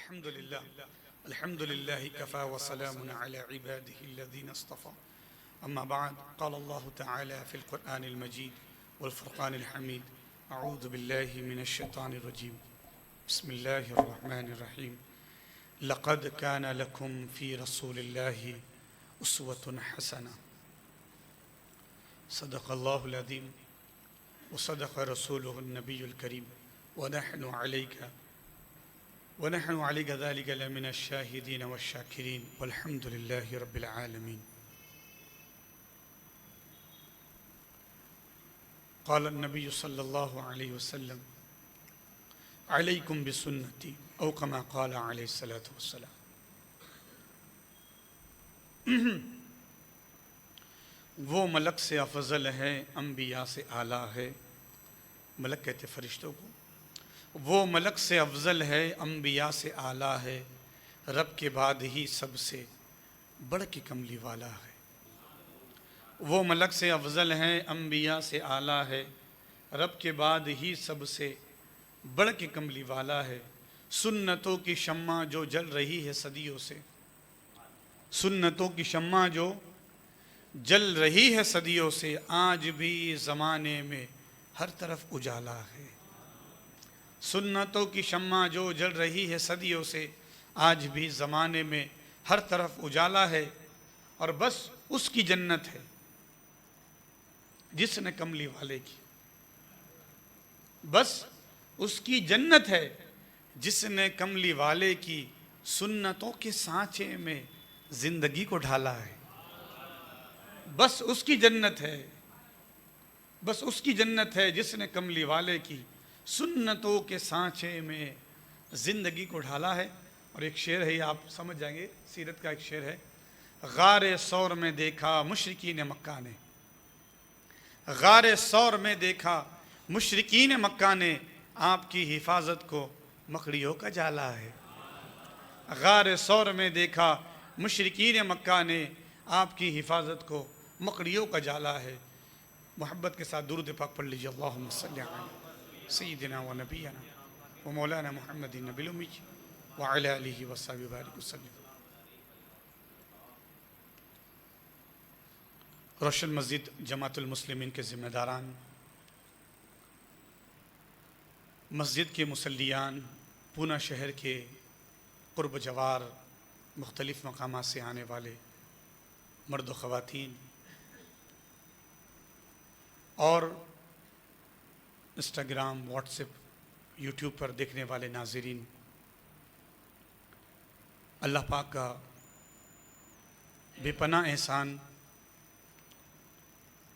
الحمد لله كفى وسلام على عباده الذين اصطفى أما بعد قال الله تعالى في القرآن المجيد والفرقان الحميد أعوذ بالله من الشيطان الرجيم بسم الله الرحمن الرحيم لقد كان لكم في رسول الله أسوة حسنة صدق الله العظيم وصدق رسوله النبي الكريم ونحن عليك ذلك لمن الشاهدين والشاكرين والحمد لله رب العالمين. قال النبي صلى الله عليه وسلم عليكم بسنتي أو كما قال عليه الصلاة والسلام. وہ ملک سے افضل ہے، انبیاء سے اعلیٰ ہے. ملک کہتے فرشتوں کو. وہ ملک سے افضل ہے، انبیاء سے اعلیٰ ہے، رب کے بعد ہی سب سے بڑھ کے کملی والا ہے. وہ ملک سے افضل ہے، انبیاء سے اعلیٰ ہے، رب کے بعد ہی سب سے بڑھ کے کملی والا ہے. سنتوں کی شمع جو جل رہی ہے صدیوں سے، سنتوں کی شمع جو جل رہی ہے صدیوں سے، آج بھی زمانے میں ہر طرف اجالا ہے. سنتوں کی شمع جو جل رہی ہے صدیوں سے، آج بھی زمانے میں ہر طرف اجالا ہے. اور بس اس کی جنت ہے جس نے کملی والے کی، بس اس کی جنت ہے جس نے کملی والے کی سنتوں کے سانچے میں زندگی کو ڈھالا ہے. بس اس کی جنت ہے، بس اس کی جنت ہے جس نے کملی والے کی سنتوں کے سانچے میں زندگی کو ڈھالا ہے. اور ایک شعر ہے، یہ آپ سمجھ جائیں گے، سیرت کا ایک شعر ہے. غار ثور میں دیکھا مشرکین مکہ نے، غار ثور میں دیکھا مشرکین مکہ نے، آپ کی حفاظت کو مکڑیوں کا جالا ہے. غار ثور میں دیکھا مشرکین مکہ نے، آپ کی حفاظت کو مکڑیوں کا جالا ہے. محبت کے ساتھ درود پاک پڑھ لیجیے. اللہم صلی علی سیدنا و نبینا و مولانا محمد النبی الامی وعلی آلہ وصحبہ بارک وسلم. روشن مسجد جماعت المسلمین کے ذمہ داران، مسجد کے مصلیان، پونہ شہر کے قرب جوار مختلف مقامات سے آنے والے مرد و خواتین، اور انسٹاگرام، واٹس ایپ، یوٹیوب پر دیکھنے والے ناظرین، اللہ پاک کا بے پناہ احسان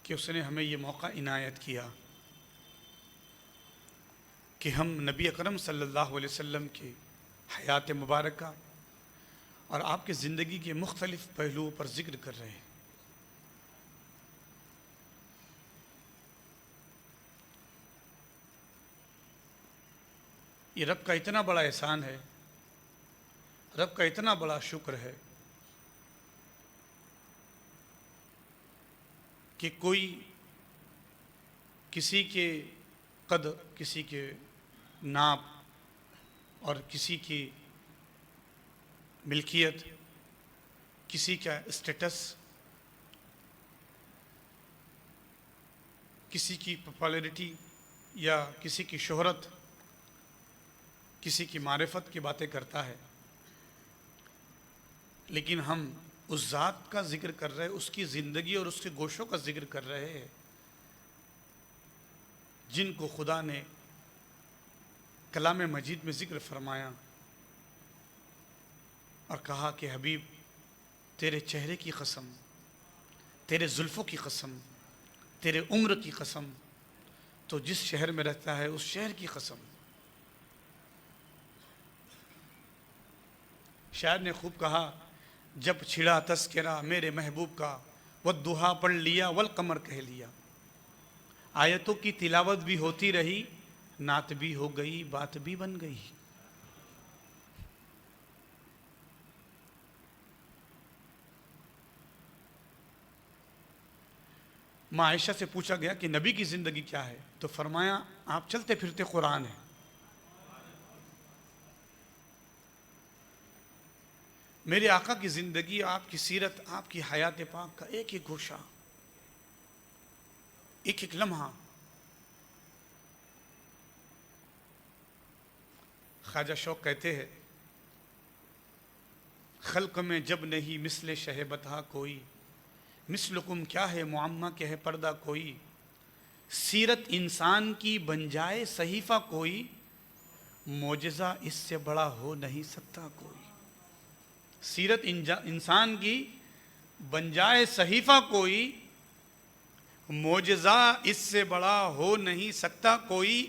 کہ اس نے ہمیں یہ موقع عنایت کیا کہ ہم نبی اکرم صلی اللہ علیہ وسلم کی حیات مبارکہ اور آپ کے زندگی کے مختلف پہلوؤں پر ذکر کر رہے ہیں. یہ رب کا اتنا بڑا احسان ہے، رب کا اتنا بڑا شکر ہے کہ کوئی کسی کے قد، کسی کے ناپ اور کسی کی ملکیت، کسی کا اسٹیٹس، کسی کی پاپولرٹی یا کسی کی شہرت، کسی کی معرفت کی باتیں کرتا ہے، لیکن ہم اس ذات کا ذکر کر رہے ہیں، اس کی زندگی اور اس کے گوشوں کا ذکر کر رہے ہیں جن کو خدا نے کلام مجید میں ذکر فرمایا اور کہا کہ حبیب تیرے چہرے کی قسم، تیرے زلفوں کی قسم، تیرے عمر کی قسم، تو جس شہر میں رہتا ہے اس شہر کی قسم. شاعر نے خوب کہا، جب چھڑا تذکرہ میرے محبوب کا، والضحیٰ پڑھ لیا والقمر کہہ لیا. آیتوں کی تلاوت بھی ہوتی رہی، نعت بھی ہو گئی، بات بھی بن گئی. ماں عائشہ سے پوچھا گیا کہ نبی کی زندگی کیا ہے، تو فرمایا آپ چلتے پھرتے قرآن ہیں. میرے آقا کی زندگی، آپ کی سیرت، آپ کی حیات پاک کا ایک ایک گوشہ، ایک ایک لمحہ. خواجہ شوق کہتے ہیں خلق میں جب نہیں مثل شہ بتا کوئی، مثلکم کیا ہے معمہ کہ ہے پردہ کوئی، سیرت انسان کی بن جائے صحیفہ کوئی، معجزہ اس سے بڑا ہو نہیں سکتا کوئی. سیرت انسان کی بن جائے صحیفہ کوئی، معجزہ اس سے بڑا ہو نہیں سکتا کوئی.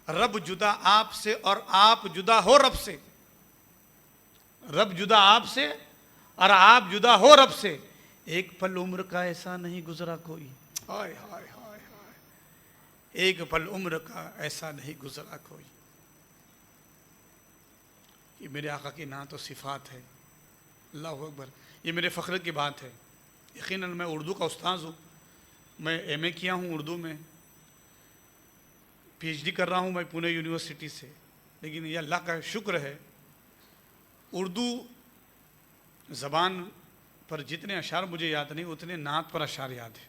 رب جدا آپ سے اور آپ جدا ہو رب سے، رب جدا آپ سے اور آپ جدا ہو رب سے، ایک پل عمر کا ایسا نہیں گزرا کوئی. ہائے ہائے ہائے ہائے، ایک پل عمر کا ایسا نہیں گزرا کوئی. یہ میرے آقا کی نعت و صفات ہے. اللہ اکبر. یہ میرے فخر کی بات ہے. یقیناً میں اردو کا استاذ ہوں، میں ایم اے کیا ہوں اردو میں، پی ایچ ڈی کر رہا ہوں میں پونے یونیورسٹی سے، لیکن یہ اللہ کا شکر ہے اردو زبان پر جتنے اشعار مجھے یاد نہیں اتنے نعت پر اشعار یاد ہیں.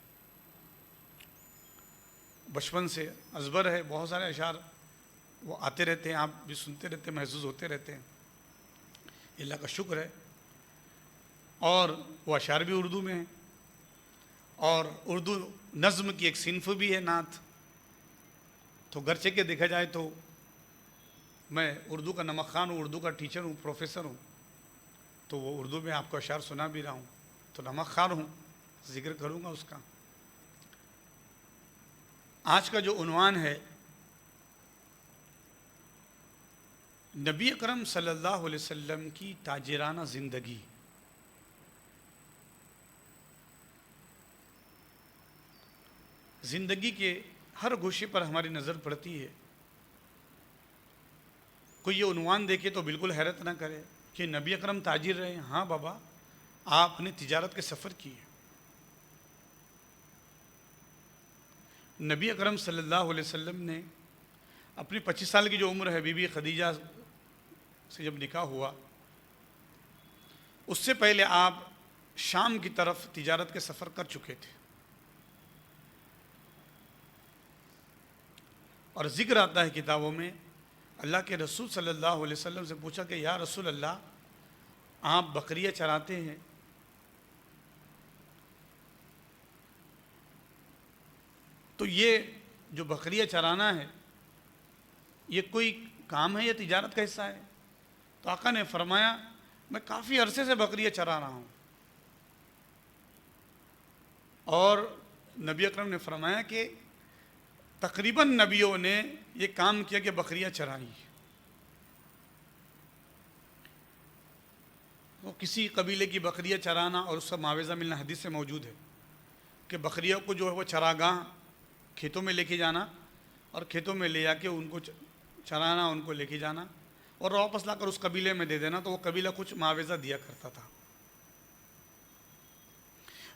بچپن سے ازبر ہے، بہت سارے اشعار وہ آتے رہتے ہیں، آپ بھی سنتے رہتے ہیں، محظوظ ہوتے رہتے ہیں. اللہ کا شکر ہے. اور وہ اشعار بھی اردو میں ہیں، اور اردو نظم کی ایک صنف بھی ہے نعت. تو گرچہ کہ دیکھا جائے تو میں اردو کا نمک خوان ہوں، اردو کا ٹیچر ہوں، پروفیسر ہوں، تو وہ اردو میں آپ کو اشعار سنا بھی رہا ہوں، تو نمک خوان ہوں، ذکر کروں گا اس کا. آج کا جو عنوان ہے نبی اکرم صلی اللہ علیہ وسلم کی تاجرانہ زندگی. زندگی کے ہر گوشے پر ہماری نظر پڑتی ہے. کوئی یہ عنوان دیکھے تو بالکل حیرت نہ کرے کہ نبی اکرم تاجر رہے. ہاں بابا، آپ نے تجارت کے سفر کیے. نبی اکرم صلی اللہ علیہ وسلم نے اپنی 25 سال کی جو عمر ہے، بی بی خدیجہ سے جب نکاح ہوا، اس سے پہلے آپ شام کی طرف تجارت کے سفر کر چکے تھے. اور ذکر آتا ہے کتابوں میں، اللہ کے رسول صلی اللہ علیہ وسلم سے پوچھا کہ یا رسول اللہ، آپ بکریاں چراتے ہیں، تو یہ جو بکریاں چرانا ہے یہ کوئی کام ہے یا تجارت کا حصہ ہے؟ تو آقا نے فرمایا میں کافی عرصے سے بکریاں چرا رہا ہوں. اور نبی اکرم نے فرمایا کہ تقریباً نبیوں نے یہ کام کیا کہ بکریاں چرائی. وہ کسی قبیلے کی بکریاں چرانا اور اس کا معاوضہ ملنا حدیث سے موجود ہے کہ بکریوں کو جو ہے وہ چراگاہ کھیتوں میں لے کے جانا اور کھیتوں میں لے جا کے ان کو چرانا، ان کو لے کے جانا اور واپس لا کر اس قبیلے میں دے دینا، تو وہ قبیلہ کچھ معاوضہ دیا کرتا تھا.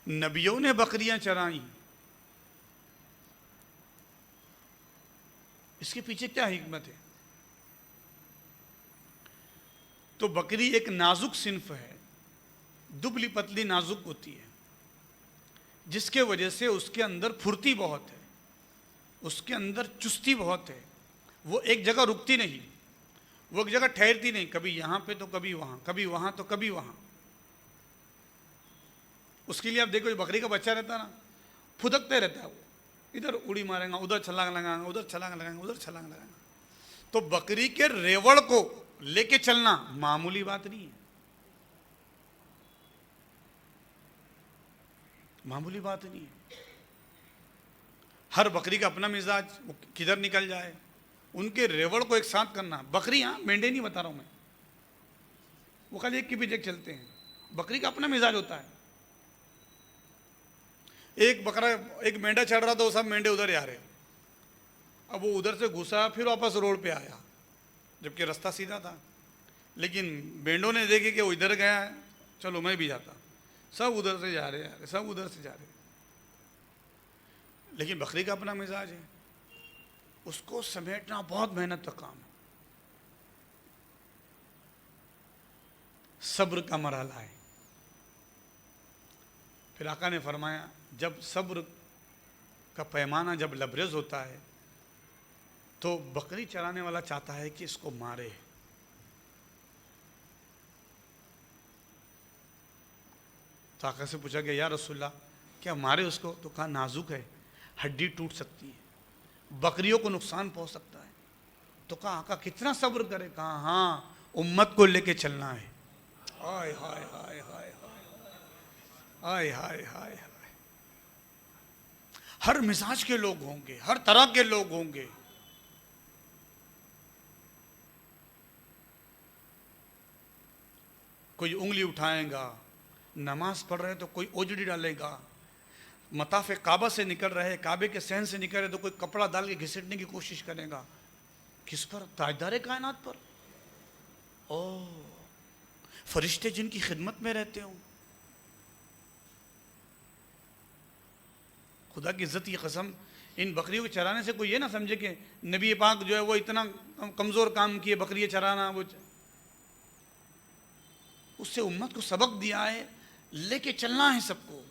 نبیوں نے بکریاں چرائیں، اس کے پیچھے کیا حکمت ہے؟ تو بکری ایک نازک صنف ہے، دبلی پتلی نازک ہوتی ہے، جس کے وجہ سے اس کے اندر پھرتی بہت ہے، اس کے اندر چستی بہت ہے. وہ ایک جگہ رکتی نہیں، وہ ایک جگہ ٹھہرتی نہیں، کبھی یہاں پہ تو کبھی وہاں، کبھی وہاں تو کبھی وہاں. اس کے لیے آپ دیکھو جو بکری کا بچہ رہتا ہے نا، پھدکتے رہتا ہے، وہ ادھر اڑی مارے گا، ادھر چھلانگ لگائیں گا، ادھر چھلانگ لگائیں گا، ادھر چھلانگ لگائیں گا. تو بکری کے ریوڑ کو لے کے چلنا معمولی بات نہیں ہے، معمولی بات نہیں ہے. ہر بکری کا اپنا مزاج، وہ کدھر نکل جائے، ان کے ریوڑ کو ایک ساتھ کرنا. بکری، ہاں مینڈے نہیں بتا رہا ہوں میں، وہ خالی ایک کی پیچھے چلتے ہیں. بکری کا اپنا مزاج ہوتا ہے. ایک بکرا، ایک مینڈا چڑھ رہا تو سب مینڈے ادھر ہی آ رہے. اب وہ ادھر سے گھسا پھر واپس روڈ پہ آیا جبکہ رستہ سیدھا تھا، لیکن مینڈوں نے دیکھے کہ وہ ادھر گیا ہے، چلو میں بھی جاتا. سب ادھر سے جا رہے ہیں، سب ادھر سے جا رہے ہیں. لیکن بکری کا اپنا مزاج ہے، اس کو سمیٹنا بہت محنت کا کام ہے. صبر کا مرحلہ ہے۔ پھر آقا نے فرمایا جب صبر کا پیمانہ جب لبریز ہوتا ہے تو بکری چرانے والا چاہتا ہے کہ اس کو مارے، تو آقا سے پوچھا کہ یا رسول اللہ کیا مارے اس کو؟ تو کہا نازک ہے، ہڈی ٹوٹ سکتی ہے، بکریوں کو نقصان پہنچ سکتا ہے۔ تو کہا آقا کتنا صبر کرے؟ کہا ہاں امت کو لے کے چلنا ہے۔ ہائے ہائے ہائے ہائے ہائے ہائے ہائے ہائے، ہر مزاج کے لوگ ہوں گے، ہر طرح کے لوگ ہوں گے۔ کوئی انگلی اٹھائے گا، نماز پڑھ رہے تو کوئی اوجڑی ڈالے گا، مطاف کعبہ سے نکل رہے، کعبے کے صحن سے نکل رہے تو کوئی کپڑا ڈال کے گھسیٹنے کی کوشش کرے گا۔ کس پر؟ تاجدار کائنات پر۔ او فرشتے جن کی خدمت میں رہتے ہوں۔ خدا کی عزت کی قسم، ان بکریوں کو چرانے سے کوئی یہ نہ سمجھے کہ نبی پاک جو ہے وہ اتنا کمزور کام کیے، بکریاں چرانا، وہ اس سے امت کو سبق دیا ہے، لے کے چلنا ہے سب کو،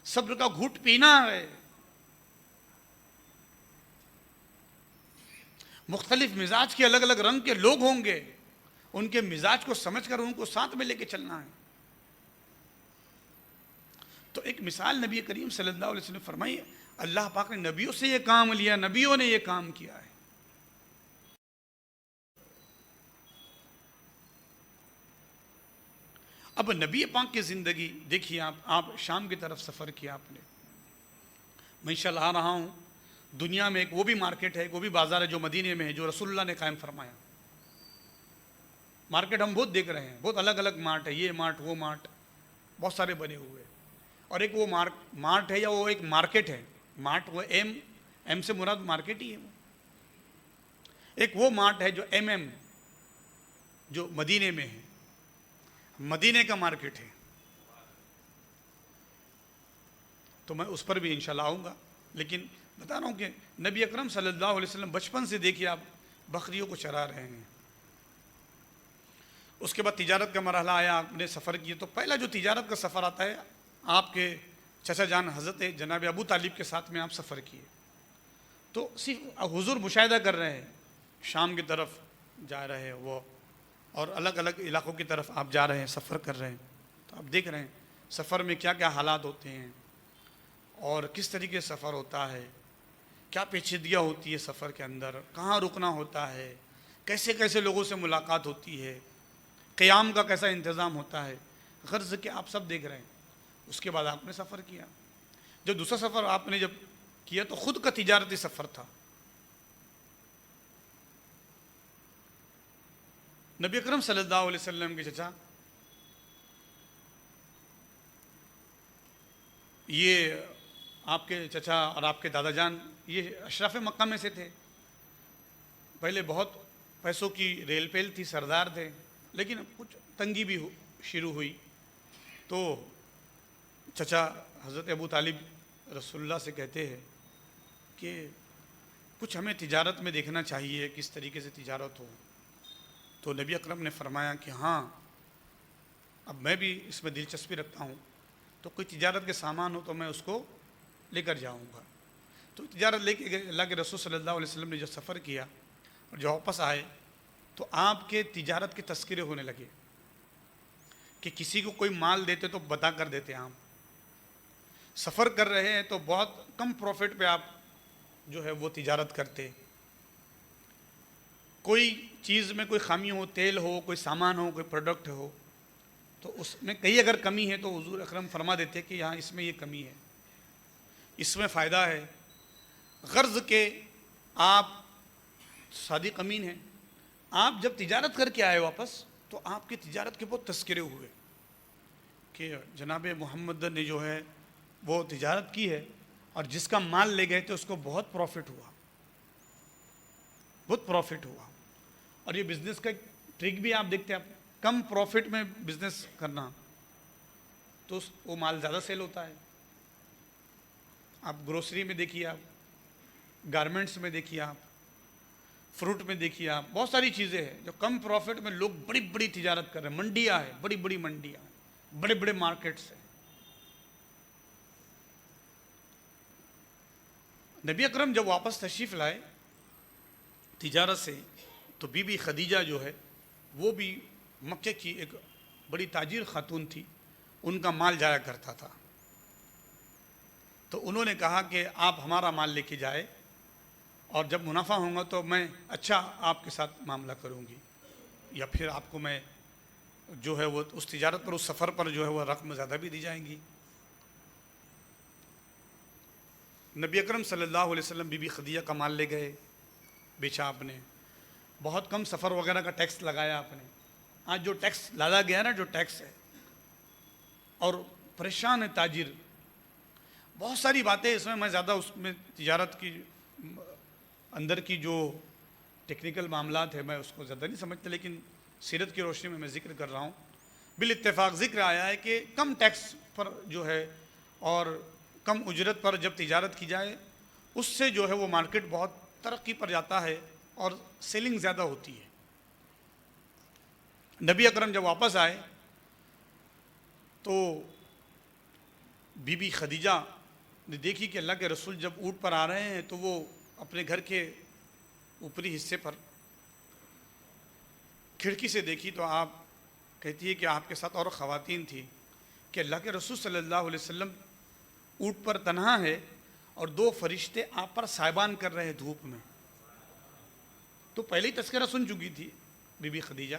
صبر کا گھوٹ پینا ہے۔ مختلف مزاج کے الگ الگ رنگ کے لوگ ہوں گے، ان کے مزاج کو سمجھ کر ان کو ساتھ میں لے کے چلنا ہے۔ تو ایک مثال نبی کریم صلی اللہ علیہ وسلم نے فرمائی، اللہ پاک نے نبیوں سے یہ کام لیا، نبیوں نے یہ کام کیا ہے۔ اب نبی پاک کی زندگی دیکھیے، آپ شام کی طرف سفر کیا آپ نے، میں انشاءاللہ آ رہا ہوں، دنیا میں ایک وہ بھی مارکیٹ ہے، ایک وہ بھی بازار ہے جو مدینے میں ہے، جو رسول اللہ نے قائم فرمایا۔ مارکیٹ ہم بہت دیکھ رہے ہیں، بہت الگ الگ مارٹ ہے، یہ مارٹ وہ مارٹ بہت سارے بنے ہوئے، اور ایک وہ مارٹ ہے یا وہ ایک مارکیٹ ہے، مارٹ وہ ایم سے مراد مارکیٹ ہی ہے، ایک وہ مارٹ ہے جو ایم جو مدینے میں ہے، مدینے کا مارکیٹ ہے، تو میں اس پر بھی انشاءاللہ آؤں گا۔ لیکن بتا رہا ہوں کہ نبی اکرم صلی اللہ علیہ وسلم بچپن سے دیکھیے آپ بکریوں کو چرا رہے ہیں۔ اس کے بعد تجارت کا مرحلہ آیا، آپ نے سفر کیے، تو پہلا جو تجارت کا سفر آتا ہے، آپ کے چچا جان حضرت جناب ابو طالب کے ساتھ میں آپ سفر کیے، تو صرف حضور مشاہدہ کر رہے ہیں، شام کی طرف جا رہے ہیں وہ، اور الگ الگ علاقوں کی طرف آپ جا رہے ہیں، سفر کر رہے ہیں، تو آپ دیکھ رہے ہیں سفر میں کیا کیا حالات ہوتے ہیں اور کس طریقے سے سفر ہوتا ہے، کیا پیچیدگیاں ہوتی ہے سفر کے اندر، کہاں رکنا ہوتا ہے، کیسے کیسے لوگوں سے ملاقات ہوتی ہے، قیام کا کیسا انتظام ہوتا ہے، غرض کہ آپ سب دیکھ رہے ہیں۔ اس کے بعد آپ نے سفر کیا، جو دوسرا سفر آپ نے جب کیا تو خود کا تجارتی سفر تھا۔ نبی اکرم صلی اللہ علیہ وسلم کے چچا یہ آپ کے چچا اور آپ کے دادا جان یہ اشراف مکہ میں سے تھے، پہلے بہت پیسوں کی ریل پیل تھی، سردار تھے، لیکن کچھ تنگی بھی شروع ہوئی، تو چچا حضرت ابو طالب رسول اللہ سے کہتے ہیں کہ کچھ ہمیں تجارت میں دیکھنا چاہیے، کس طریقے سے تجارت ہو، تو نبی اکرم نے فرمایا کہ ہاں اب میں بھی اس میں دلچسپی رکھتا ہوں، تو کوئی تجارت کے سامان ہو تو میں اس کو لے کر جاؤں گا۔ تو تجارت لے کے اللہ کے رسول صلی اللہ علیہ وسلم نے جو سفر کیا اور جو واپس آئے تو آپ کے تجارت کے تذکرے ہونے لگے کہ کسی کو کوئی مال دیتے تو بتا کر دیتے، آپ سفر کر رہے ہیں تو بہت کم پروفٹ پہ آپ جو ہے وہ تجارت کرتے، کوئی چیز میں کوئی خامی ہو، تیل ہو، کوئی سامان ہو، کوئی پروڈکٹ ہو، تو اس میں کہیں اگر کمی ہے تو حضور اکرم فرما دیتے کہ یہاں اس میں یہ کمی ہے، اس میں فائدہ ہے، غرض کہ آپ صادق امین ہیں۔ آپ جب تجارت کر کے آئے واپس تو آپ کی تجارت کے بہت تذکرے ہوئے کہ جناب محمد نے جو ہے وہ تجارت کی ہے اور جس کا مال لے گئے تھے اس کو بہت پروفٹ ہوا، بہت پروفٹ ہوا۔ اور یہ بزنس کا ایک ٹرک بھی آپ دیکھتے ہیں، آپ کم پروفٹ میں بزنس کرنا تو وہ مال زیادہ سیل ہوتا ہے۔ آپ گروسری میں دیکھیے، آپ گارمنٹس میں دیکھیے، آپ فروٹ میں دیکھیے آپ، بہت ساری چیزیں ہیں جو کم پروفٹ میں لوگ بڑی بڑی تجارت کر رہے ہیں. منڈیاں ہیں، بڑی بڑی منڈیاں، بڑے بڑے مارکیٹس ہیں. نبی اکرم جب واپس تشریف لائے تجارت سے تو بی بی خدیجہ جو ہے وہ بھی مکے کی ایک بڑی تاجر خاتون تھی، ان کا مال جایا کرتا تھا. تو انہوں نے کہا کہ آپ ہمارا مال لے کے جائے اور جب منافع ہوگا تو میں اچھا آپ کے ساتھ معاملہ کروں گی، یا پھر آپ کو میں جو ہے وہ اس تجارت پر، اس سفر پر جو ہے وہ رقم زیادہ بھی دی جائیں گی. نبی اکرم صلی اللہ علیہ وسلم بی بی خدیجہ کا مال لے گئے، بیچا آپ نے، بہت کم سفر وغیرہ کا ٹیکس لگایا آپ نے. آج جو ٹیکس لادا گیا نا، جو ٹیکس ہے، اور پریشان ہے تاجر. بہت ساری باتیں اس میں زیادہ اس میں تجارت کی اندر کی جو ٹیکنیکل معاملات ہے میں اس کو زیادہ نہیں سمجھتا، لیکن سیرت کی روشنی میں ذکر کر رہا ہوں. بالاتفاق ذکر آیا ہے کہ کم ٹیکس پر جو ہے اور کم اجرت پر جب تجارت کی جائے اس سے جو ہے وہ مارکیٹ بہت ترقی پر جاتا ہے اور سیلنگ زیادہ ہوتی ہے. نبی اکرم جب واپس آئے تو بی بی خدیجہ نے دیکھی کہ اللہ کے رسول جب اونٹ پر آ رہے ہیں تو وہ اپنے گھر کے اوپری حصے پر کھڑکی سے دیکھی تو آپ کہتی ہے کہ آپ کے ساتھ اور خواتین تھی کہ اللہ کے رسول صلی اللہ علیہ وسلم اونٹ پر تنہا ہے اور دو فرشتے آپ پر سائبان کر رہے دھوپ میں. تو پہلے ہی تذکرہ سن چکی تھی بی بی خدیجہ.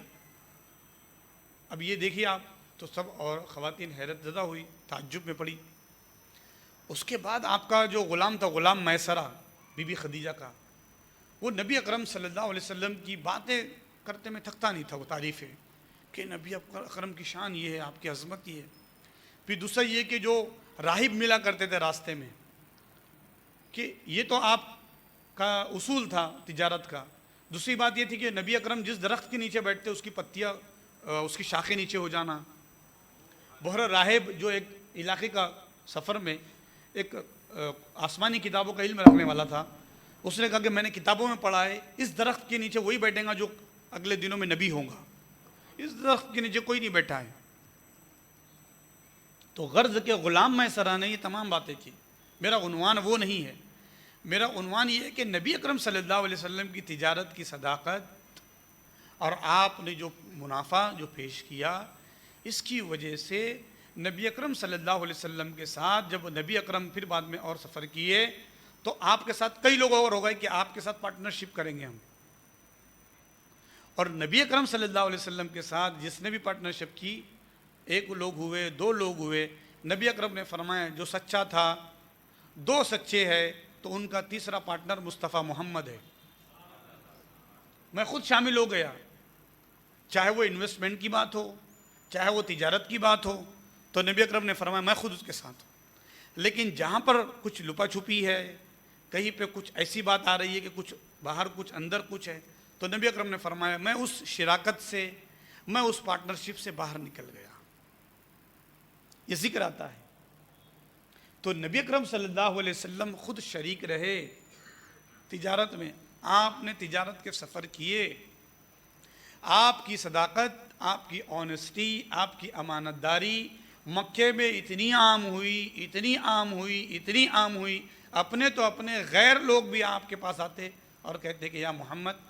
اب یہ دیکھیے آپ، تو سب اور خواتین حیرت زدہ ہوئی، تعجب میں پڑی. اس کے بعد آپ کا جو غلام تھا، غلام میسرہ بی بی خدیجہ کا، وہ نبی اکرم صلی اللہ علیہ وسلم کی باتیں کرتے میں تھکتا نہیں تھا. وہ تعریفیں کہ نبی اکرم کی شان یہ ہے، آپ کی عظمت یہ ہے. پھر دوسرا یہ کہ جو راہب ملا کرتے تھے راستے میں، کہ یہ تو آپ کا اصول تھا تجارت کا. دوسری بات یہ تھی کہ نبی اکرم جس درخت کے نیچے بیٹھتے اس کی پتیاں، اس کی شاخیں نیچے ہو جانا. بہر راہب جو ایک علاقے کا سفر میں ایک آسمانی کتابوں کا علم رکھنے والا تھا، اس نے کہا کہ میں نے کتابوں میں پڑھا ہے اس درخت کے نیچے وہی بیٹھے گا جو اگلے دنوں میں نبی ہوں گا، اس درخت کے نیچے کوئی نہیں بیٹھا ہے. تو غرض کے غلام میسرہ نے یہ تمام باتیں کی. میرا عنوان وہ نہیں ہے، میرا عنوان یہ ہے کہ نبی اکرم صلی اللہ علیہ وسلم کی تجارت کی صداقت اور آپ نے جو منافع جو پیش کیا، اس کی وجہ سے نبی اکرم صلی اللہ علیہ وسلم کے ساتھ جب نبی اکرم پھر بعد میں اور سفر کیے تو آپ کے ساتھ کئی لوگ اور ہو گئے کہ آپ کے ساتھ پارٹنرشپ کریں گے ہم. اور نبی اکرم صلی اللہ علیہ وسلم کے ساتھ جس نے بھی پارٹنرشپ کی، ایک لوگ ہوئے، دو لوگ ہوئے، نبی اکرم نے فرمایا جو سچا تھا، دو سچے ہیں تو ان کا تیسرا پارٹنر مصطفیٰ محمد ہے. میں خود شامل ہو گیا، چاہے وہ انویسٹمنٹ کی بات ہو، چاہے وہ تجارت کی بات ہو، تو نبی اکرم نے فرمایا میں خود اس کے ساتھ ہوں. لیکن جہاں پر کچھ لپا چھپی ہے، کہیں پہ کچھ ایسی بات آ رہی ہے کہ کچھ باہر کچھ اندر کچھ ہے، تو نبی اکرم نے فرمایا میں اس شراکت سے، میں اس پارٹنرشپ سے باہر نکل گیا. یہ ذکر آتا ہے. تو نبی اکرم صلی اللہ علیہ وسلم خود شریک رہے تجارت میں. آپ نے تجارت کے سفر کیے. آپ کی صداقت، آپ کی آنیسٹی، آپ کی امانت داری مکے میں اتنی عام ہوئی، اتنی عام ہوئی، اتنی عام ہوئی، اپنے تو اپنے غیر لوگ بھی آپ کے پاس آتے اور کہتے کہ یا محمد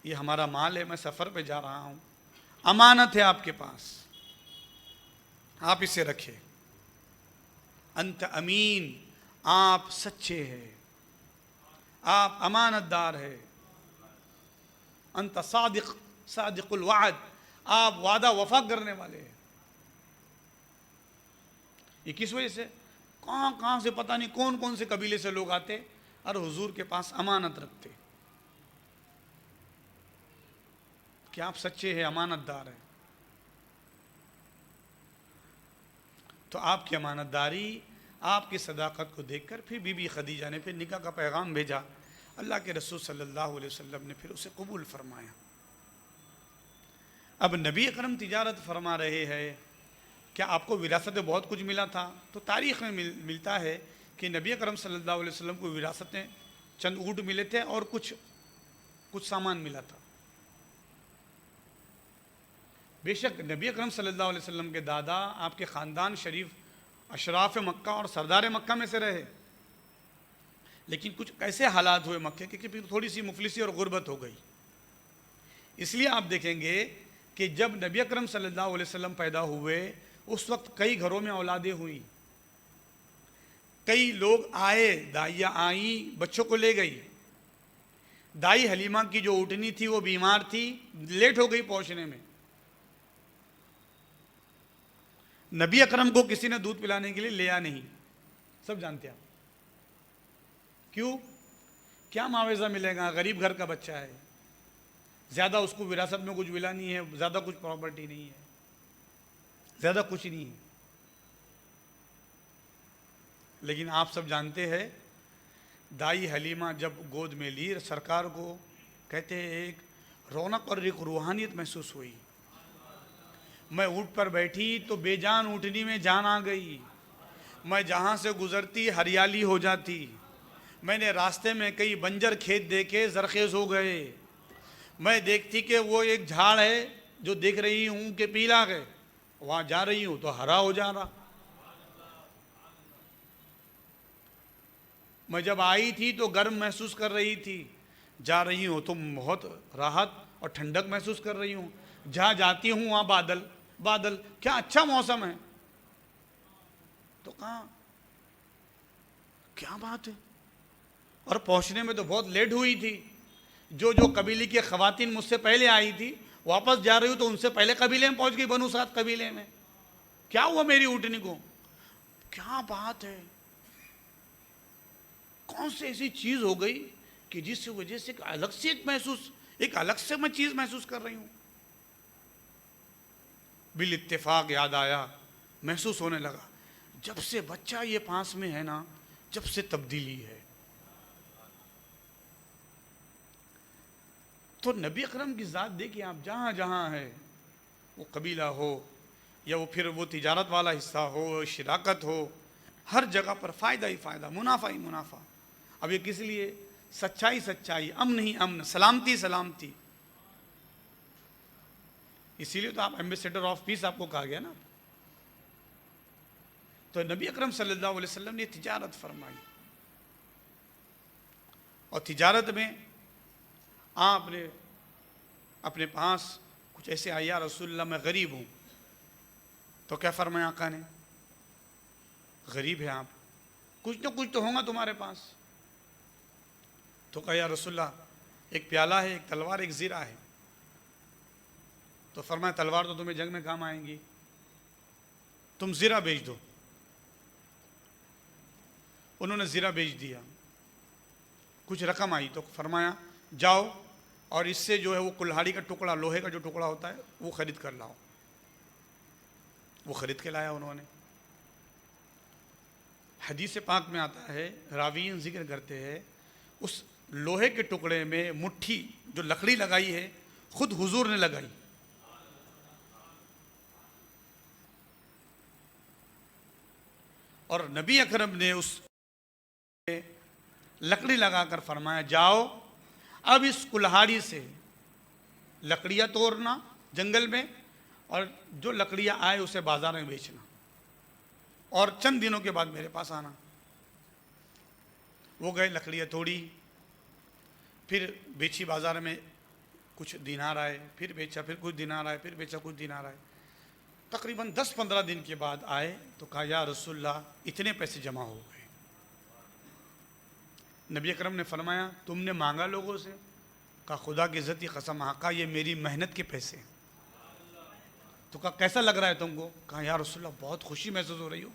یہ ہمارا مال ہے، میں سفر پہ جا رہا ہوں، امانت ہے آپ کے پاس، آپ اسے رکھے. انت امین، آپ سچے ہیں، آپ امانت دار ہے. انت صادق، صادق الوعد، آپ وعدہ وفا کرنے والے ہیں. یہ کس وجہ سے؟ کہاں کہاں سے پتہ نہیں کون کون سے قبیلے سے لوگ آتے اور حضور کے پاس امانت رکھتے کہ آپ سچے ہیں، امانت دار ہیں. تو آپ کی امانت داری، آپ کی صداقت کو دیکھ کر پھر بی بی خدیجہ نے پھر نکاح کا پیغام بھیجا. اللہ کے رسول صلی اللہ علیہ وسلم نے پھر اسے قبول فرمایا. اب نبی اکرم تجارت فرما رہے ہیں، کیا آپ کو وراثت میں بہت کچھ ملا تھا؟ تو تاریخ میں ملتا ہے کہ نبی اکرم صلی اللہ علیہ وسلم کو وراثت میں چند اونٹ ملے تھے اور کچھ کچھ سامان ملا تھا۔ بے شک نبی اکرم صلی اللہ علیہ وسلم کے دادا آپ کے خاندان شریف اشراف مکہ اور سردار مکہ میں سے رہے، لیکن کچھ ایسے حالات ہوئے مکے کے کہ پھر تھوڑی سی مفلسی اور غربت ہو گئی۔ اس لیے آپ دیکھیں گے کہ جب نبی اکرم صلی اللہ علیہ وسلم پیدا ہوئے اس وقت کئی گھروں میں اولادیں ہوئیں، کئی لوگ آئے، دائیاں آئیں بچوں کو لے گئی۔ دائی حلیمہ کی جو اونٹنی تھی وہ بیمار تھی، لیٹ ہو گئی پہنچنے میں۔ نبی اکرم کو کسی نے دودھ پلانے کے لیے لیا نہیں، سب جانتے ہیں آپ کیوں؟ کیا معاوضہ ملے گا؟ غریب گھر کا بچہ ہے، زیادہ اس کو وراثت میں کچھ ملا نہیں ہے، زیادہ کچھ پراپرٹی نہیں ہے، زیادہ کچھ نہیں ہے۔ لیکن آپ سب جانتے ہیں دائی حلیمہ جب گود میں لی سرکار کو کہتے ہیں ایک رونق اور ایک روحانیت محسوس ہوئی۔ میں اونٹ پر بیٹھی تو بے جان اونٹنی میں جان آ گئی، میں جہاں سے گزرتی ہریالی ہو جاتی، میں نے راستے میں کئی بنجر کھیت دیکھے زرخیز ہو گئے، میں دیکھتی کہ وہ ایک جھاڑ ہے جو دیکھ رہی ہوں کہ پیلا ہے، وہاں جا رہی ہوں تو ہرا ہو جا رہا۔ میں جب آئی تھی تو گرم محسوس کر رہی تھی، جا رہی ہوں تو بہت راحت اور ٹھنڈک محسوس کر رہی ہوں، جہاں جاتی ہوں وہاں بادل بادل، کیا اچھا موسم ہے۔ تو کہاں کیا بات ہے، اور پہنچنے میں تو بہت لیٹ ہوئی تھی۔ جو قبیلے کی خواتین مجھ سے پہلے آئی تھی واپس جا رہی ہوں تو ان سے پہلے قبیلے میں پہنچ گئی، بنو سعد قبیلے میں۔ کیا ہوا میری اونٹنی کو؟ کیا بات ہے، کون سی ایسی چیز ہو گئی کہ جس وجہ سے ایک الگ سے میں چیز محسوس کر رہی ہوں۔ بالاتفاق یاد آیا، محسوس ہونے لگا جب سے بچہ یہ پاس میں ہے نا، جب سے تبدیلی ہے۔ تو نبی اکرم کی ذات دیکھیں آپ، جہاں جہاں ہے، وہ قبیلہ ہو یا وہ پھر وہ تجارت والا حصہ ہو، شراکت ہو، ہر جگہ پر فائدہ ہی فائدہ، منافع ہی منافع۔ اب یہ کس لیے؟ سچائی سچائی، امن ہی امن، سلامتی سلامتی۔ اسی لیے تو آپ ایمبیسیڈر آف پیس آپ کو کہا گیا نا۔ تو نبی اکرم صلی اللہ علیہ وسلم نے تجارت فرمائی، اور تجارت میں آپ نے اپنے پاس کچھ ایسے آیا، یا رسول اللہ میں غریب ہوں، تو کیا فرمایا آقا نے؟ غریب ہے آپ، کچھ نہ کچھ تو ہوگا تمہارے پاس۔ تو کہا یا رسول اللہ ایک پیالہ ہے، ایک تلوار، ایک زرہ ہے۔ تو فرمایا تلوار تو تمہیں جنگ میں کام آئیں گی، تم زرہ بیچ دو۔ انہوں نے زرہ بیچ دیا، کچھ رقم آئی تو فرمایا جاؤ اور اس سے جو ہے وہ کلہاڑی کا ٹکڑا، لوہے کا جو ٹکڑا ہوتا ہے وہ خرید کر لاؤ۔ وہ خرید کے لایا انہوں نے۔ حدیث پاک میں آتا ہے، راویین ذکر کرتے ہیں، اس لوہے کے ٹکڑے میں مٹھی جو لکڑی لگائی ہے خود حضور نے لگائی۔ اور نبی اکرم نے اس لکڑی لگا کر فرمایا جاؤ اب اس کلہاڑی سے لکڑیاں توڑنا جنگل میں، اور جو لکڑیاں آئے اسے بازار میں بیچنا، اور چند دنوں کے بعد میرے پاس آنا۔ وہ گئے، لکڑیاں توڑی، پھر بیچی بازار میں، کچھ دینار آئے، پھر بیچا، پھر کچھ دینار آئے، پھر بیچا، کچھ دینار آئے۔ تقریباً 10-15 دن کے بعد آئے تو کہا یا رسول اللہ اتنے پیسے جمع ہو گئے۔ نبی اکرم نے فرمایا تم نے مانگا لوگوں سے؟ کہا خدا کی عزت کی قسم آقا یہ میری محنت کے پیسے ہیں۔ تو کہا کیسا لگ رہا ہے تم کو؟ کہا یا رسول اللہ بہت خوشی محسوس ہو رہی ہو،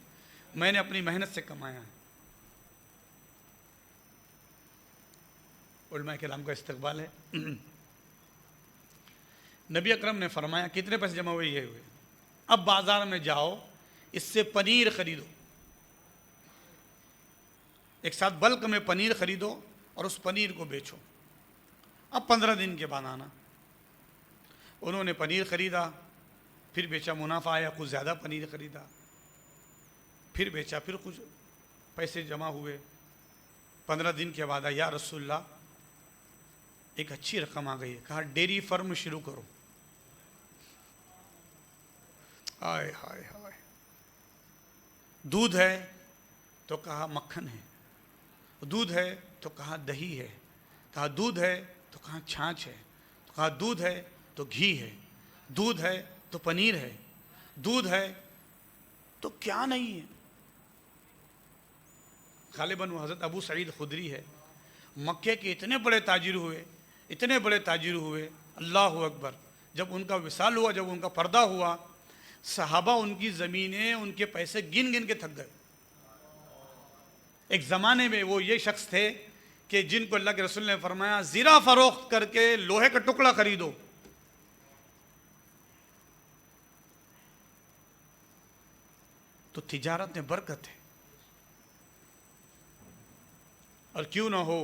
میں نے اپنی محنت سے کمایا ہے۔ علماء کرام کا استقبال ہے۔ نبی اکرم نے فرمایا کتنے پیسے جمع ہوئے؟ یہ ہوئے۔ اب بازار میں جاؤ، اس سے پنیر خریدو، ایک ساتھ بلک میں پنیر خریدو اور اس پنیر کو بیچو۔ اب 15 دن کے بعد آنا۔ انہوں نے پنیر خریدا، پھر بیچا، منافع آیا، کچھ زیادہ پنیر خریدا، پھر بیچا، پھر کچھ پیسے جمع ہوئے۔ 15 دن کے بعد آیا یا رسول اللہ ایک اچھی رقم آ گئی ہے، کہا ڈیری فرم شروع کرو. ہائے ہائے ہائے. دودھ ہے تو کہا مکھن ہے، دودھ ہے تو کہا دہی ہے، کہا دودھ ہے تو کہا چھاچھ ہے، کہا دودھ ہے تو گھی ہے، دودھ ہے تو پنیر ہے، دودھ ہے تو کیا نہیں ہے. غالباً وہ حضرت ابو سعید خدری ہے. مکے کے اتنے بڑے تاجر ہوئے، اتنے بڑے تاجر ہوئے، اللہ اکبر. جب ان کا وصال ہوا، جب ان کا پردہ ہوا، صحابہ ان کی زمینیں، ان کے پیسے گن گن کے تھک گئے. ایک زمانے میں وہ یہ شخص تھے کہ جن کو اللہ کے رسول نے فرمایا زیرہ فروخت کر کے لوہے کا ٹکڑا خریدو. تو تجارت میں برکت ہے. اور کیوں نہ ہو،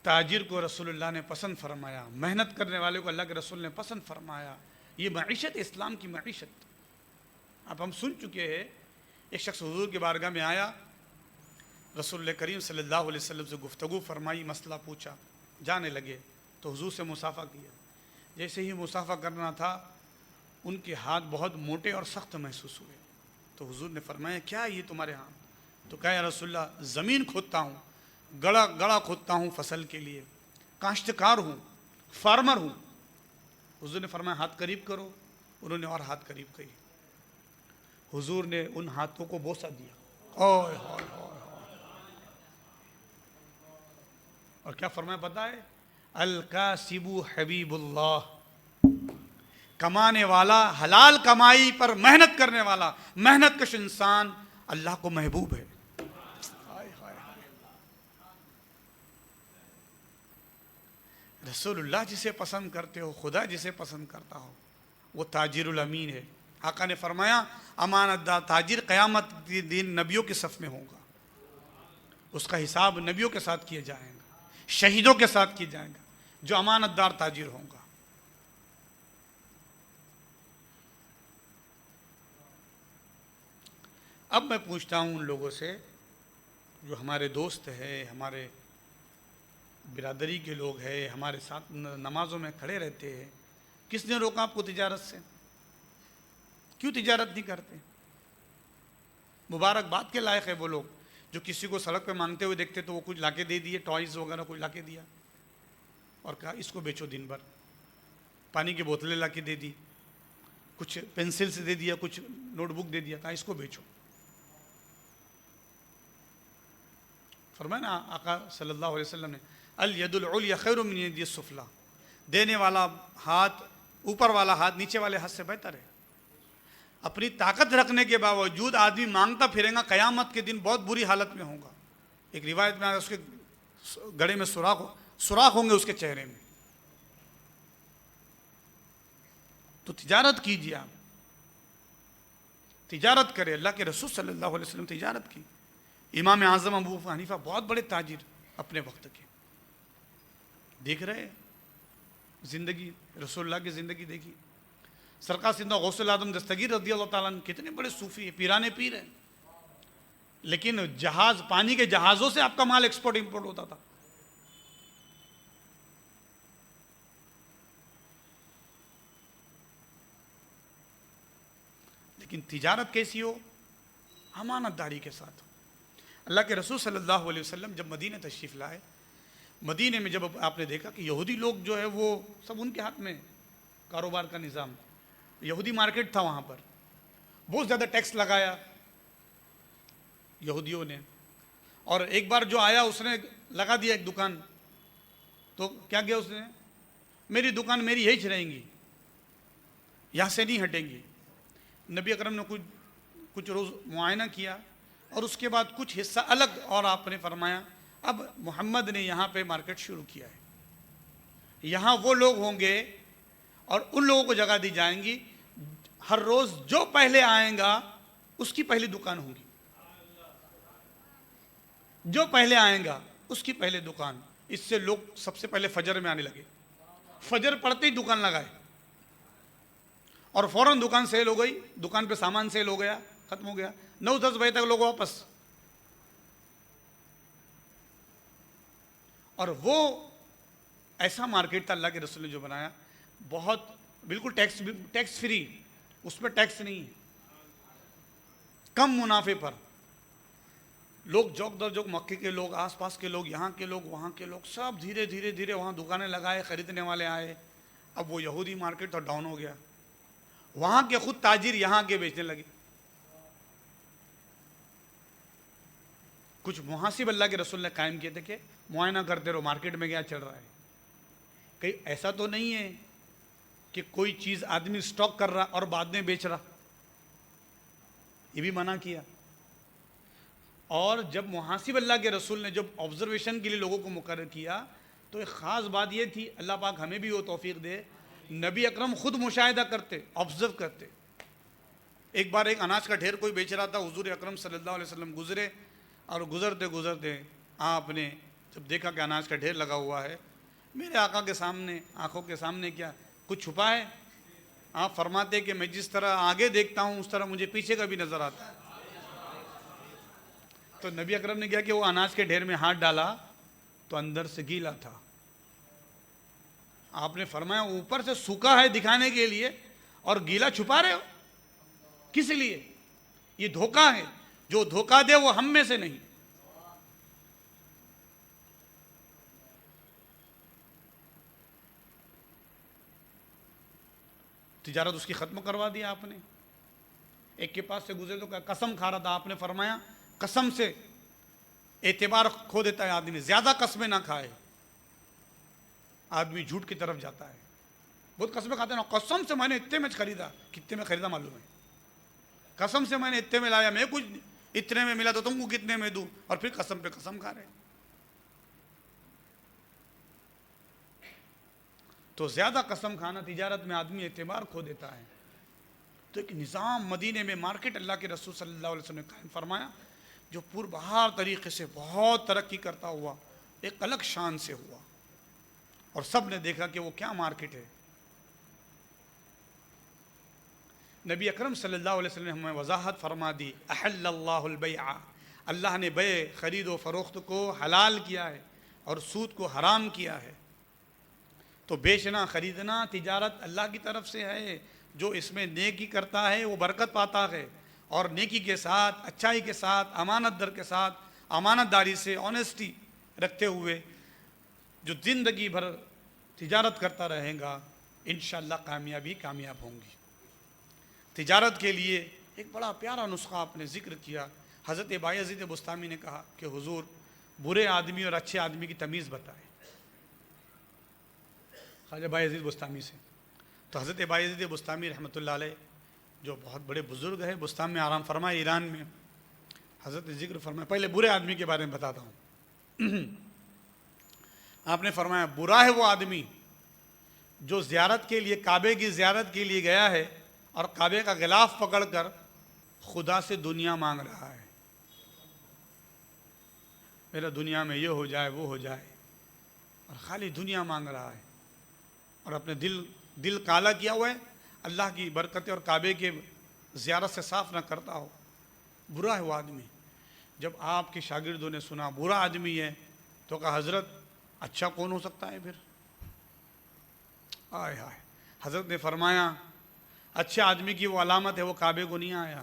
تاجر کو رسول اللہ نے پسند فرمایا، محنت کرنے والے کو اللہ کے رسول نے پسند فرمایا. یہ معیشت اسلام کی معیشت. اب ہم سن چکے ہیں، ایک شخص حضور کی بارگاہ میں آیا، رسول کریم صلی اللہ علیہ وسلم سے گفتگو فرمائی، مسئلہ پوچھا، جانے لگے تو حضور سے مصافحہ کیا. جیسے ہی مصافحہ کرنا تھا، ان کے ہاتھ بہت موٹے اور سخت محسوس ہوئے. تو حضور نے فرمایا کیا یہ تمہارے ہاتھ؟ تو کہا یا رسول اللہ زمین کھودتا ہوں، گڑا کھودتا ہوں فصل کے لیے، کاشتکار ہوں، فارمر ہوں. حضور نے فرمایا ہاتھ قریب کرو. انہوں نے اور ہاتھ قریب کری. حضور نے ان ہاتھوں کو بوسہ دیا. اوہ اوہ اوہ. اور کیا فرمایا پتہ ہے؟ الکاسب حبیب اللہ. کمانے والا، حلال کمائی پر محنت کرنے والا، محنت کش انسان اللہ کو محبوب ہے. رسول اللہ جسے پسند کرتے ہو، خدا جسے پسند کرتا ہو، وہ تاجر الامین ہے. آقا نے فرمایا امانت دار تاجر قیامت کے دن نبیوں کے صف میں ہوگا. اس کا حساب نبیوں کے ساتھ کیا جائے گا، شہیدوں کے ساتھ کیا جائے گا، جو امانت دار تاجر ہوگا. اب میں پوچھتا ہوں ان لوگوں سے جو ہمارے دوست ہیں، ہمارے برادری کے لوگ ہیں، ہمارے ساتھ نمازوں میں کھڑے رہتے ہیں، کس نے روکا آپ کو تجارت سے؟ کیوں تجارت نہیں کرتے؟ مبارکباد کے لائق ہے وہ لوگ جو کسی کو سڑک پہ مانگتے ہوئے دیکھتے تو وہ کچھ لا کے دے دیے، ٹوائز وغیرہ کچھ لا کے دیا اور کہا اس کو بیچو دن بھر. پانی کی بوتلیں لا کے دے دی، کچھ پینسل سے دے دیا، کچھ نوٹ بک دے دیا، کہا اس کو بیچو. فرمایا نا آقا صلی اللہ علیہ وسلم نے الید العلیٰ خیر من الید السفلیٰ. دینے والا ہاتھ، اوپر والا ہاتھ نیچے والے ہاتھ سے بہتر ہے. اپنی طاقت رکھنے کے باوجود آدمی مانگتا پھرے گا، قیامت کے دن بہت بری حالت میں ہوگا. ایک روایت میں اس کے گڑے میں سوراخ ہوں گے اس کے چہرے میں. تو تجارت کیجیے، آپ تجارت کرے. اللہ کے رسول صلی اللہ علیہ وسلم تجارت کی. امام اعظم ابو حنیفہ بہت بڑے تاجر اپنے وقت کے. دیکھ رہے زندگی رسول اللہ کی زندگی دیکھی. سرکار سیدنا غوث العظم دستگیر رضی اللہ تعالیٰ عنہ کتنے بڑے صوفی ہیں، پیرانے پیر ہیں، لیکن جہاز، پانی کے جہازوں سے آپ کا مال ایکسپورٹ امپورٹ ہوتا تھا. لیکن تجارت کیسی ہو؟ امانت داری کے ساتھ. اللہ کے رسول صلی اللہ علیہ وسلم جب مدینہ تشریف لائے، مدینہ میں جب آپ نے دیکھا کہ یہودی لوگ جو ہے وہ سب ان کے ہاتھ میں کاروبار کا نظام، یہودی مارکیٹ تھا، وہاں پر بہت زیادہ ٹیکس لگایا یہودیوں نے. اور ایک بار جو آیا اس نے لگا دیا ایک دکان، تو کیا کیا اس نے؟ میری دکان میری یہی رہیں گی، یہاں سے نہیں ہٹیں گی. نبی اکرم نے کچھ روز معائنہ کیا اور اس کے بعد کچھ حصہ الگ، اور آپ نے فرمایا اب محمد نے یہاں پہ مارکیٹ شروع کیا ہے، یہاں وہ لوگ ہوں گے اور ان لوگوں کو جگہ دی جائیں گی، ہر روز جو پہلے آئیں گا اس کی پہلی دکان ہوگی، جو پہلے آئیں گا اس کی پہلے دکان. اس سے لوگ سب سے پہلے فجر میں آنے لگے، فجر پڑتے ہی دکان لگائے اور فوراً دکان سیل ہو گئی، دکان پہ سامان سیل ہو گیا، ختم ہو گیا. 9-10 بجے تک لوگ واپس. اور وہ ایسا مارکیٹ تھا اللہ کے رسول نے جو بنایا، بہت بالکل ٹیکس فری، اس پہ ٹیکس نہیں، کم منافع پر۔ لوگ جوک در جوک، مکے کے لوگ، آس پاس کے لوگ، یہاں کے لوگ، وہاں کے لوگ، سب دھیرے دھیرے دھیرے وہاں دکانیں لگائے، خریدنے والے آئے۔ اب وہ یہودی مارکیٹ تو ڈاؤن ہو گیا، وہاں کے خود تاجر یہاں کے بیچنے لگے۔ کچھ محاسب اللہ کے رسول نے قائم کیے تھے کہ معائنہ کرتے رہو مارکیٹ میں کیا چل رہا ہے، کہیں ایسا تو نہیں ہے کہ کوئی چیز آدمی سٹاک کر رہا اور بعد میں بیچ رہا، یہ بھی منع کیا۔ اور جب محاسب اللہ کے رسول نے جب آبزرویشن کے لیے لوگوں کو مقرر کیا تو ایک خاص بات یہ تھی، اللہ پاک ہمیں بھی وہ توفیق دے، نبی اکرم خود مشاہدہ کرتے، آبزرو کرتے۔ ایک بار ایک اناج کا ڈھیر کوئی بیچ رہا تھا، حضور اکرم صلی اللہ علیہ وسلم گزرے، اور گزرتے گزرتے آپ نے جب دیکھا کہ اناج کا ڈھیر لگا ہوا ہے، میرے آقا کے سامنے، آنکھوں کے سامنے کیا کچھ چھپا ہے؟ آپ فرماتے کہ میں جس طرح آگے دیکھتا ہوں اس طرح مجھے پیچھے کا بھی نظر آتا ہے۔ تو نبی اکرم نے کیا کہ وہ اناج کے ڈھیر میں ہاتھ ڈالا تو اندر سے گیلا تھا۔ آپ نے فرمایا اوپر سے سوکھا ہے دکھانے کے لیے اور گیلا چھپا رہے ہو، کس لیے؟ یہ دھوکہ ہے، جو دھوکہ دے وہ ہم میں سے نہیں۔ تجارت اس کی ختم کروا دیا آپ نے۔ ایک کے پاس سے گزرے تو قسم کھا رہا تھا، آپ نے فرمایا قسم سے اعتبار کھو دیتا ہے آدمی، زیادہ قسمیں نہ کھائے، آدمی جھوٹ کی طرف جاتا ہے۔ بہت قسمیں کھاتے ہیں نا، قسم سے میں نے اتنے میں خریدا، کتنے میں خریدا معلوم ہے، قسم سے میں نے اتنے میں لایا، میں کچھ اتنے میں ملا تو تم کو کتنے میں دوں، اور پھر قسم پہ قسم کھا رہے۔ تو زیادہ قسم کھانا تجارت میں آدمی اعتبار کھو دیتا ہے۔ تو ایک نظام مدینے میں مارکیٹ اللہ کے رسول صلی اللہ علیہ وسلم نے قائم فرمایا، جو پور بہار طریقے سے بہت ترقی کرتا ہوا، ایک الگ شان سے ہوا، اور سب نے دیکھا کہ وہ کیا مارکیٹ ہے۔ نبی اکرم صلی اللہ علیہ وسلم نے ہمیں وضاحت فرما دی، احل اللہ البیع، اللہ نے بیع، خرید و فروخت کو حلال کیا ہے اور سود کو حرام کیا ہے۔ تو بیچنا خریدنا تجارت اللہ کی طرف سے ہے، جو اس میں نیکی کرتا ہے وہ برکت پاتا ہے، اور نیکی کے ساتھ، اچھائی کے ساتھ، امانت در کے ساتھ، امانت داری سے، آنیسٹی رکھتے ہوئے جو زندگی بھر تجارت کرتا رہے گا، انشاءاللہ کامیاب ہوں گی۔ تجارت کے لیے ایک بڑا پیارا نسخہ آپ نے ذکر کیا۔ حضرت بایزید بستامی نے کہا کہ حضور برے آدمی اور اچھے آدمی کی تمیز بتائے، خواجہ بایزید بستامی سے۔ تو حضرت بایزید بستامی رحمۃ اللہ علیہ جو بہت بڑے بزرگ ہیں، بستام میں آرام فرمائے ایران میں، حضرت نے ذکر فرمایا، پہلے برے آدمی کے بارے میں بتاتا ہوں۔ آپ نے فرمایا برا ہے وہ آدمی جو زیارت کے لیے، کعبے کی زیارت کے لیے گیا ہے اور کعبے کا غلاف پکڑ کر خدا سے دنیا مانگ رہا ہے، میرا دنیا میں یہ ہو جائے وہ ہو جائے، اور خالی دنیا مانگ رہا ہے، اور اپنے دل کالا کیا ہوا ہے، اللہ کی برکتیں اور کعبے کے زیارت سے صاف نہ کرتا ہو۔ برا ہے وہ آدمی۔ جب آپ کے شاگردوں نے سنا برا آدمی ہے تو کہا حضرت اچھا کون ہو سکتا ہے پھر؟ آئے ہائے، حضرت نے فرمایا اچھے آدمی کی وہ علامت ہے، وہ کعبے کو نہیں آیا،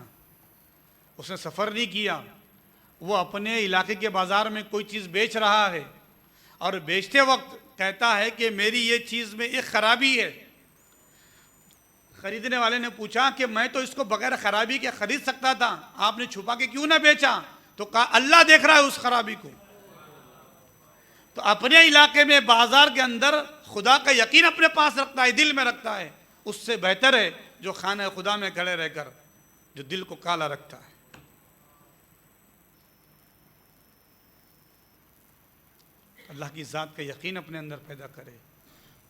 اس نے سفر نہیں کیا، وہ اپنے علاقے کے بازار میں کوئی چیز بیچ رہا ہے اور بیچتے وقت کہتا ہے کہ میری یہ چیز میں ایک خرابی ہے۔ خریدنے والے نے پوچھا کہ میں تو اس کو بغیر خرابی کے خرید سکتا تھا، آپ نے چھپا کے کیوں نہ بیچا؟ تو کہا اللہ دیکھ رہا ہے اس خرابی کو۔ تو اپنے علاقے میں بازار کے اندر خدا کا یقین اپنے پاس رکھتا ہے، دل میں رکھتا ہے، اس سے بہتر ہے جو خانہ خدا میں کھڑے رہ کر جو دل کو کالا رکھتا ہے۔ اللہ کی ذات کا یقین اپنے اندر پیدا کرے۔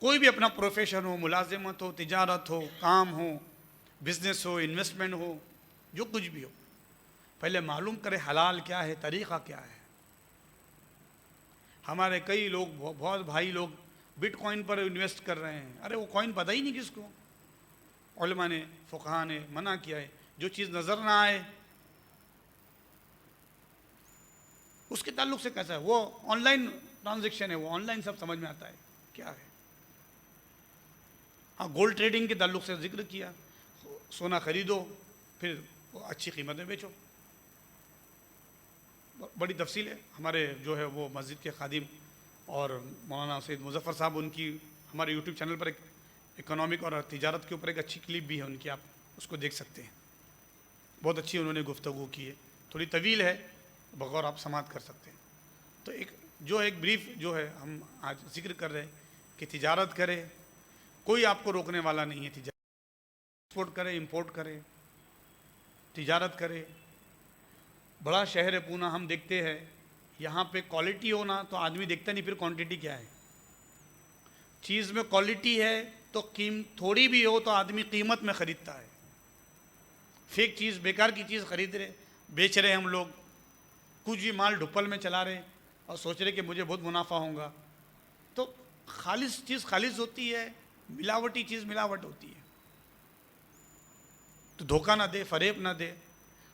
کوئی بھی اپنا پروفیشن ہو، ملازمت ہو، تجارت ہو، کام ہو، بزنس ہو، انویسٹمنٹ ہو، جو کچھ بھی ہو، پہلے معلوم کرے حلال کیا ہے، طریقہ کیا ہے۔ ہمارے کئی لوگ، بہت بھائی لوگ بٹ کوائن پر انویسٹ کر رہے ہیں، ارے وہ کوائن پتہ ہی نہیں کس کو، علماء نے، فقہاء نے منع کیا ہے، جو چیز نظر نہ آئے اس کے تعلق سے کیسا ہے، وہ آن لائن ٹرانزیکشن ہے، وہ آن لائن سب سمجھ میں آتا ہے کیا ہے. ہاں گولڈ ٹریڈنگ کے تعلق سے ذکر کیا, سونا خریدو پھر وہ اچھی قیمت میں بیچو. بڑی تفصیل ہے. ہمارے جو ہے وہ مسجد کے خادم اور مولانا سید مظفر صاحب, ان کی ہمارے یوٹیوب چینل پر ایک اکنامک اور تجارت کے اوپر ایک اچھی کلپ بھی ہے ان کی, آپ اس کو دیکھ سکتے ہیں. بہت اچھی انہوں نے گفتگو کی ہے, تھوڑی طویل ہے, بغور آپ سماعت کر سکتے ہیں. تو ایک بریف جو ہے ہم آج ذکر کر رہے ہیں کہ تجارت کرے, کوئی آپ کو روکنے والا نہیں ہے. تجارت ایکسپورٹ کرے, امپورٹ کرے, تجارت کرے. بڑا شہر ہے پونا, ہم دیکھتے ہیں یہاں پہ کوالٹی ہونا تو آدمی دیکھتا نہیں, پھر کوانٹٹی کیا ہے. چیز میں کوالٹی ہے تو تھوڑی بھی ہو تو آدمی قیمت میں خریدتا ہے. فیک چیز, بیکار کی چیز خرید رہے, بیچ رہے ہم لوگ, کچھ بھی مال ڈھپل میں چلا رہے اور سوچ رہے کہ مجھے بہت منافع ہوگا. تو خالص چیز خالص ہوتی ہے, ملاوٹی چیز ملاوٹ ہوتی ہے. تو دھوکہ نہ دے, فریب نہ دے.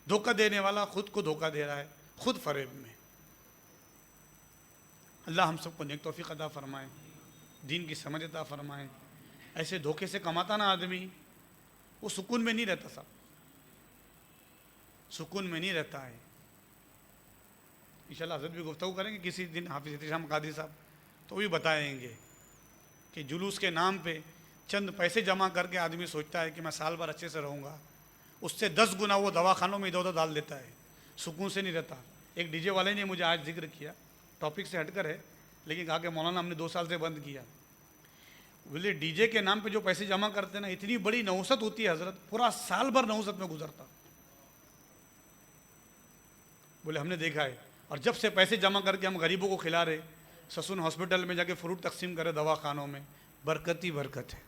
دھوکہ دینے والا خود کو دھوکہ دے رہا ہے, خود فریب میں. اللہ ہم سب کو نیک توفیق عطا فرمائے, دین کی سمجھ عطا فرمائے. ایسے دھوکے سے کماتا نا آدمی, وہ سکون میں نہیں رہتا صاحب, سکون میں نہیں رہتا ہے. انشاءاللہ حضرت بھی گفتگو کریں گے کسی دن, حافظ احتشام قادری صاحب, تو بھی بتائیں گے کہ جلوس کے نام پہ چند پیسے جمع کر کے آدمی سوچتا ہے کہ میں سال بھر اچھے سے رہوں گا, اس سے 10 گنا وہ دواخانوں میں ادھر ادھر ڈال دیتا ہے, سکون سے نہیں رہتا. ایک ڈی جے والے نے مجھے آج ذکر کیا, ٹاپک سے ہٹ کر ہے, لیکن کہا کہ مولانا ہم نے 2 سال سے بند کیا. بولے ڈی جے کے نام پہ جو پیسے جمع کرتے ہیں نا, اتنی بڑی نوست ہوتی ہے حضرت, پورا سال بھر نوست میں گزرتا. بولے ہم نے دیکھا ہے, اور جب سے پیسے جمع کر کے ہم غریبوں کو کھلا رہے, سسون ہاسپٹل میں جا کے فروٹ تقسیم کرے دواخانوں میں, برکت ہی برکت ہے.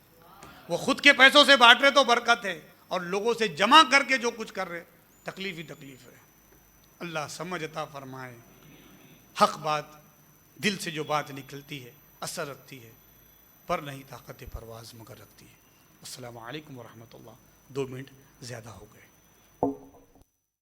وہ خود کے پیسوں سے بانٹ رہے تو برکت ہے, اور لوگوں سے جمع کر کے جو کچھ کر رہے تکلیف ہی تکلیف ہے. اللہ سمجھ عطا فرمائے. حق بات, دل سے جو بات نکلتی ہے اثر رکھتی ہے, پر نہیں طاقت پرواز مگر رکھتی ہے. السلام علیکم ورحمۃ اللہ. 2 منٹ زیادہ ہو گئے.